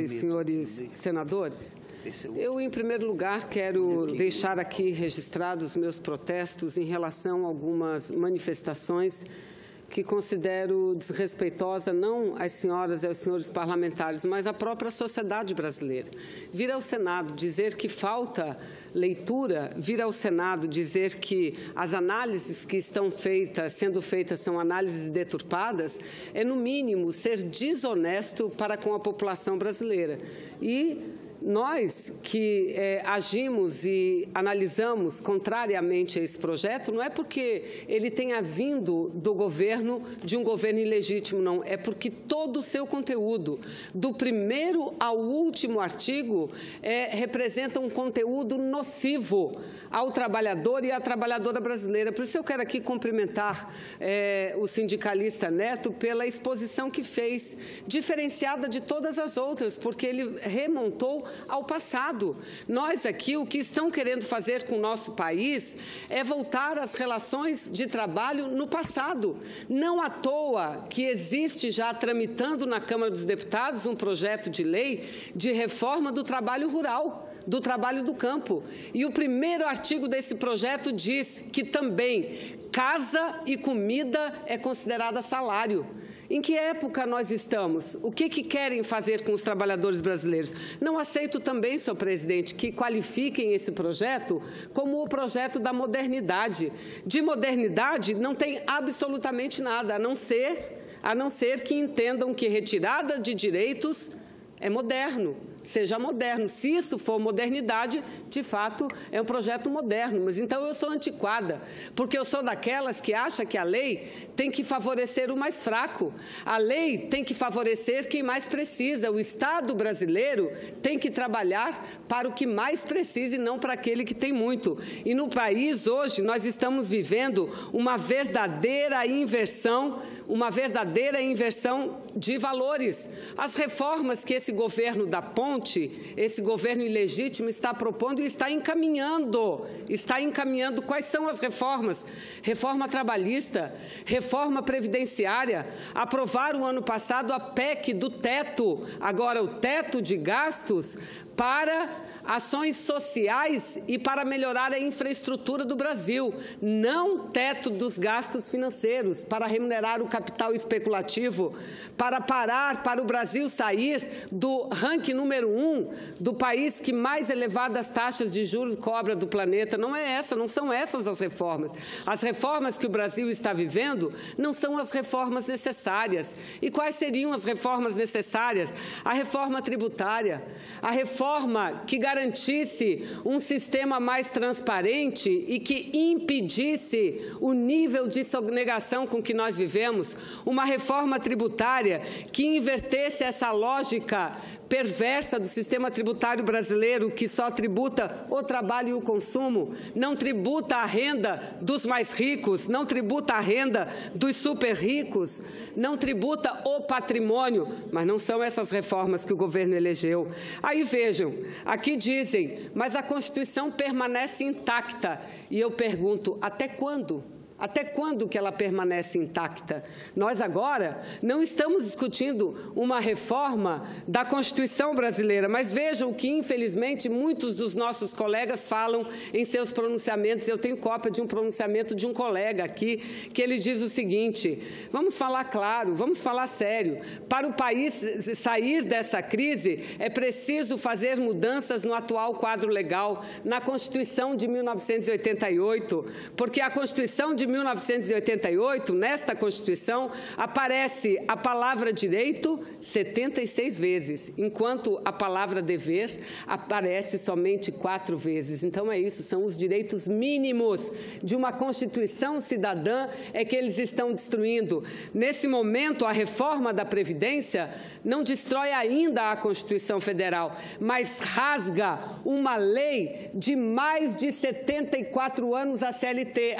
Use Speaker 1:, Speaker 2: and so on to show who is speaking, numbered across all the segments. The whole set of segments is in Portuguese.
Speaker 1: Senhores senadores, eu, em primeiro lugar, quero deixar aqui registrados meus protestos em relação a algumas manifestações que considero desrespeitosa não às senhoras e aos senhores parlamentares, mas à própria sociedade brasileira. Vir ao Senado dizer que falta leitura, vir ao Senado dizer que as análises que estão sendo feitas são análises deturpadas, é, no mínimo, ser desonesto para com a população brasileira. E nós que agimos e analisamos contrariamente a esse projeto, não é porque ele tenha vindo de um governo ilegítimo, não. É porque todo o seu conteúdo, do primeiro ao último artigo, representa um conteúdo nocivo ao trabalhador e à trabalhadora brasileira. Por isso eu quero aqui cumprimentar o sindicalista Neto pela exposição que fez, diferenciada de todas as outras, porque ele remontou ao passado. Nós aqui, o que estão querendo fazer com o nosso país é voltar às relações de trabalho no passado. Não à toa que existe já tramitando na Câmara dos Deputados um projeto de lei de reforma do trabalho rural, do trabalho do campo. E o primeiro artigo desse projeto diz que também casa e comida é considerada salário. Em que época nós estamos? O que querem fazer com os trabalhadores brasileiros? Não aceito também, senhor presidente, que qualifiquem esse projeto como o projeto da modernidade. De modernidade não tem absolutamente nada, a não ser que entendam que retirada de direitos é moderno. Seja moderno. Se isso for modernidade, de fato, é um projeto moderno. Mas então eu sou antiquada, porque eu sou daquelas que acha que a lei tem que favorecer o mais fraco. A lei tem que favorecer quem mais precisa. O Estado brasileiro tem que trabalhar para o que mais precisa e não para aquele que tem muito. E no país, hoje, nós estamos vivendo uma verdadeira inversão de valores. As reformas que esse governo da ponte, esse governo ilegítimo está propondo e está encaminhando. Quais são as reformas? Reforma trabalhista, reforma previdenciária, aprovaram ano passado a PEC do teto, agora o teto de gastos para ações sociais e para melhorar a infraestrutura do Brasil, não teto dos gastos financeiros, para remunerar o capital especulativo, para o Brasil sair do ranking número 1 do país que mais elevadas taxas de juros cobra do planeta. Não são essas as reformas. As reformas que o Brasil está vivendo não são as reformas necessárias. E quais seriam as reformas necessárias? A reforma tributária, a reforma que garantisse um sistema mais transparente e que impedisse o nível de sonegação com que nós vivemos, uma reforma tributária que invertesse essa lógica perversa do sistema tributário brasileiro, que só tributa o trabalho e o consumo, não tributa a renda dos mais ricos, não tributa a renda dos super ricos, não tributa o patrimônio, mas não são essas reformas que o governo elegeu. Aí vejam, aqui dizem, mas a Constituição permanece intacta. E eu pergunto, até quando? Até quando que ela permanece intacta? Nós agora não estamos discutindo uma reforma da Constituição brasileira, mas vejam que, infelizmente, muitos dos nossos colegas falam em seus pronunciamentos. Eu tenho cópia de um pronunciamento de um colega aqui, que ele diz o seguinte: vamos falar claro, vamos falar sério. Para o país sair dessa crise, é preciso fazer mudanças no atual quadro legal, na Constituição de 1988, porque a Constituição de 1988, nesta Constituição, aparece a palavra direito 76 vezes, enquanto a palavra dever aparece somente 4 vezes. Então é isso, são os direitos mínimos de uma Constituição cidadã é que eles estão destruindo. Nesse momento, a reforma da Previdência não destrói ainda a Constituição Federal, mas rasga uma lei de mais de 74 anos a CLT,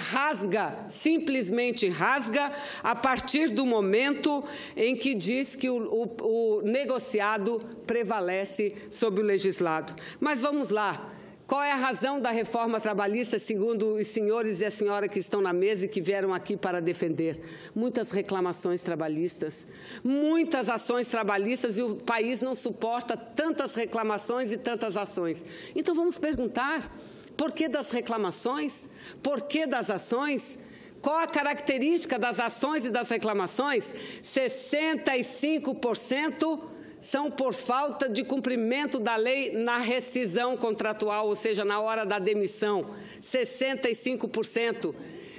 Speaker 1: simplesmente rasga, a partir do momento em que diz que o negociado prevalece sobre o legislado. Mas vamos lá. Qual é a razão da reforma trabalhista, segundo os senhores e a senhora que estão na mesa e que vieram aqui para defender? Muitas reclamações trabalhistas, muitas ações trabalhistas, e o país não suporta tantas reclamações e tantas ações. Então, vamos perguntar: por que das reclamações? Por que das ações? Qual a característica das ações e das reclamações? 65% são por falta de cumprimento da lei na rescisão contratual, ou seja, na hora da demissão. 65%.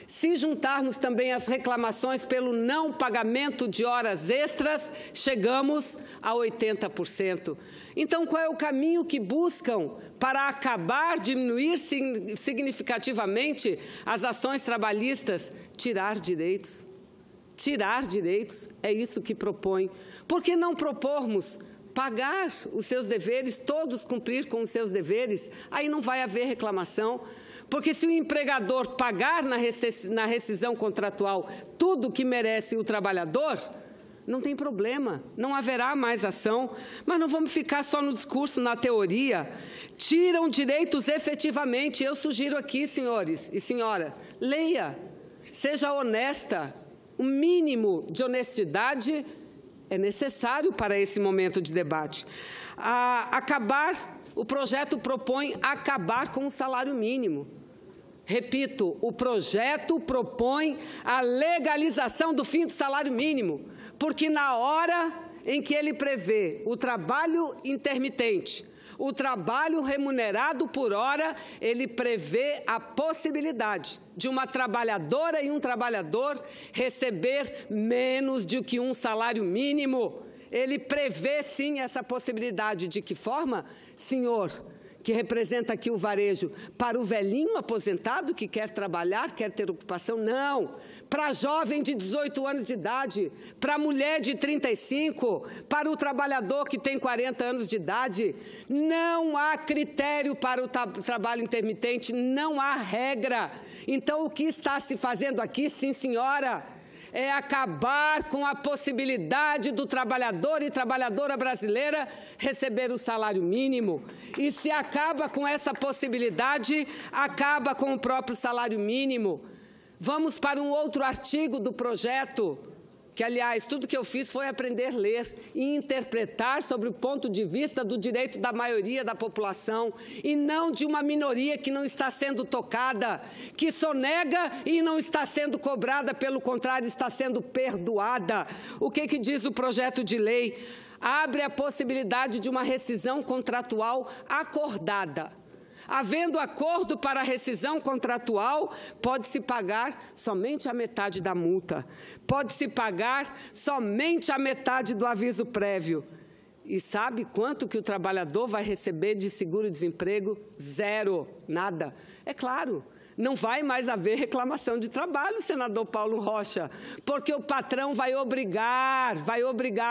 Speaker 1: Se juntarmos também as reclamações pelo não pagamento de horas extras, chegamos a 80%. Então, qual é o caminho que buscam para acabar, diminuir significativamente as ações trabalhistas? Tirar direitos. Tirar direitos, é isso que propõe. Por que não propormos pagar os seus deveres, todos cumprir com os seus deveres? Aí não vai haver reclamação. Porque se o empregador pagar na rescisão contratual tudo que merece o trabalhador, não tem problema, não haverá mais ação. Mas não vamos ficar só no discurso, na teoria. Tiram direitos efetivamente. Eu sugiro aqui, senhores e senhora, leia, seja honesta. O mínimo de honestidade é necessário para esse momento de debate. O projeto propõe acabar com o salário mínimo. Repito, o projeto propõe a legalização do fim do salário mínimo, porque na hora em que ele prevê o trabalho intermitente, o trabalho remunerado por hora, ele prevê a possibilidade de uma trabalhadora e um trabalhador receber menos do que um salário mínimo. Ele prevê, sim, essa possibilidade. De que forma, senhor, que representa aqui o varejo? Para o velhinho aposentado que quer trabalhar, quer ter ocupação? Não. Para jovem de 18 anos de idade, para a mulher de 35, para o trabalhador que tem 40 anos de idade. Não há critério para o trabalho intermitente, não há regra. Então, o que está se fazendo aqui, sim, senhora, é acabar com a possibilidade do trabalhador e trabalhadora brasileira receber o salário mínimo. E se acaba com essa possibilidade, acaba com o próprio salário mínimo. Vamos para um outro artigo do projeto, que, aliás, tudo que eu fiz foi aprender a ler e interpretar sobre o ponto de vista do direito da maioria da população e não de uma minoria que não está sendo tocada, que sonega e não está sendo cobrada, pelo contrário, está sendo perdoada. O que diz o projeto de lei? Abre a possibilidade de uma rescisão contratual acordada. Havendo acordo para a rescisão contratual, pode-se pagar somente a metade da multa. Pode-se pagar somente a metade do aviso prévio. E sabe quanto que o trabalhador vai receber de seguro-desemprego? Zero, nada. É claro, não vai mais haver reclamação de trabalho, senador Paulo Rocha, porque o patrão vai obrigar,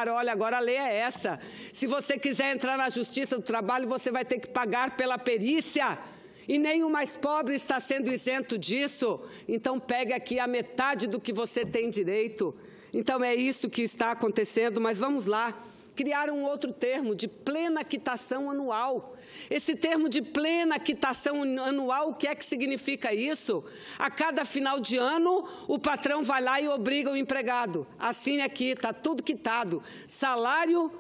Speaker 1: olha, agora a lei é essa. Se você quiser entrar na Justiça do Trabalho, você vai ter que pagar pela perícia. E nem o mais pobre está sendo isento disso. Então, pegue aqui a metade do que você tem direito. Então, é isso que está acontecendo, mas vamos lá. Criaram um outro termo, de plena quitação anual. Esse termo de plena quitação anual, o que é que significa isso? A cada final de ano, o patrão vai lá e obriga o empregado. Assine aqui, está tudo quitado. Salário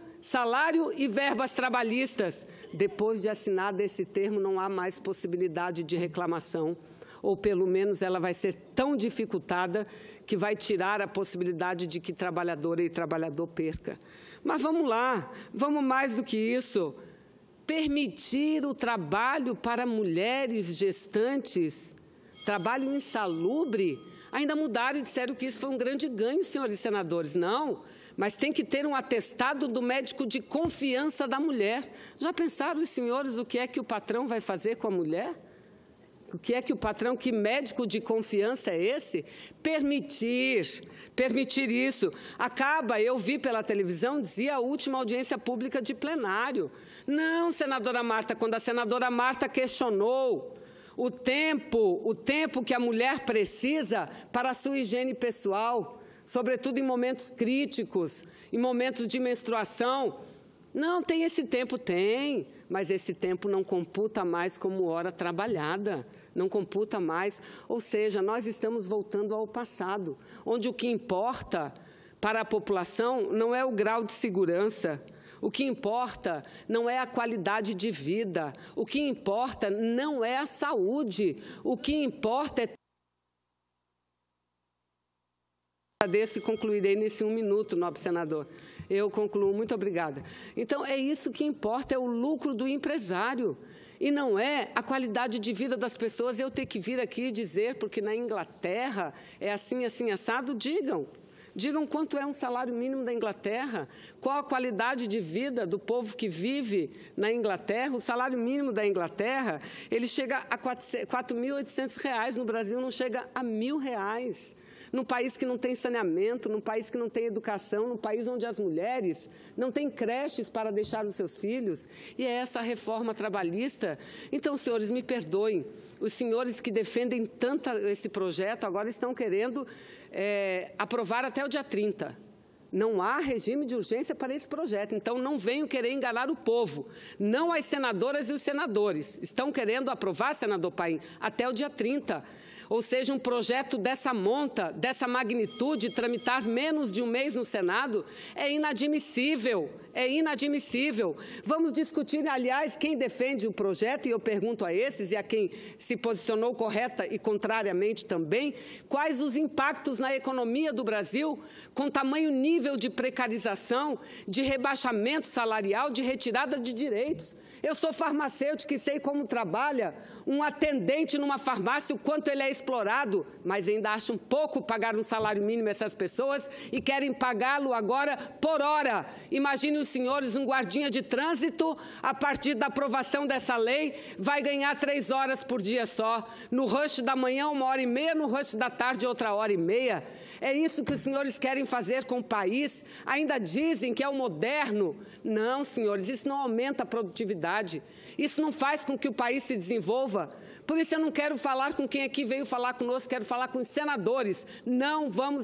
Speaker 1: e verbas trabalhistas. Depois de assinado esse termo, não há mais possibilidade de reclamação, ou pelo menos ela vai ser tão dificultada que vai tirar a possibilidade de que trabalhadora e trabalhador perca. Mas vamos lá, vamos mais do que isso. Permitir o trabalho para mulheres gestantes, trabalho insalubre. Ainda mudaram e disseram que isso foi um grande ganho, senhores senadores. Não, mas tem que ter um atestado do médico de confiança da mulher. Já pensaram os senhores o que é que o patrão vai fazer com a mulher? O que é que o patrão, que médico de confiança é esse? Permitir isso. Acaba, eu vi pela televisão, dizia a última audiência pública de plenário. Não, senadora Marta, quando a senadora Marta questionou o tempo que a mulher precisa para a sua higiene pessoal, sobretudo em momentos críticos, em momentos de menstruação, Não, tem esse tempo, tem, mas esse tempo não computa mais como hora trabalhada, não computa mais. Ou seja, nós estamos voltando ao passado, onde o que importa para a população não é o grau de segurança, o que importa não é a qualidade de vida, o que importa não é a saúde, o que importa é... Agradeço e concluirei nesse 1 minuto, nobre senador. Eu concluo. Muito obrigada. Então, é isso que importa, é o lucro do empresário. E não é a qualidade de vida das pessoas. Eu ter que vir aqui dizer, porque na Inglaterra é assim, assim, assado, digam. Digam quanto é um salário mínimo da Inglaterra, qual a qualidade de vida do povo que vive na Inglaterra. O salário mínimo da Inglaterra, ele chega a R$ 4.800, no Brasil não chega a R$ 1.000. Num país que não tem saneamento, num país que não tem educação, num país onde as mulheres não têm creches para deixar os seus filhos. E é essa a reforma trabalhista. Então, senhores, me perdoem, os senhores que defendem tanto esse projeto agora estão querendo aprovar até o dia 30. Não há regime de urgência para esse projeto, então não venham querer enganar o povo. Não as senadoras e os senadores estão querendo aprovar, senador Paim, até o dia 30. Ou seja, um projeto dessa monta, dessa magnitude, tramitar menos de um mês no Senado, é inadmissível, é inadmissível. Vamos discutir, aliás, quem defende o projeto, e eu pergunto a esses e a quem se posicionou correta e contrariamente também, quais os impactos na economia do Brasil, com tamanho nível de precarização, de rebaixamento salarial, de retirada de direitos. Eu sou farmacêutica e sei como trabalha um atendente numa farmácia, o quanto ele é explorado, mas ainda acham pouco pagar um salário mínimo a essas pessoas e querem pagá-lo agora por hora. Imaginem os senhores, um guardinha de trânsito, a partir da aprovação dessa lei, vai ganhar 3 horas por dia só. No rush da manhã, 1h30, no rush da tarde, outra 1h30. É isso que os senhores querem fazer com o país? Ainda dizem que é o moderno. Não, senhores, isso não aumenta a produtividade. Isso não faz com que o país se desenvolva. Por isso eu não quero falar com quem aqui veio falar conosco, quero falar com os senadores. Não vamos...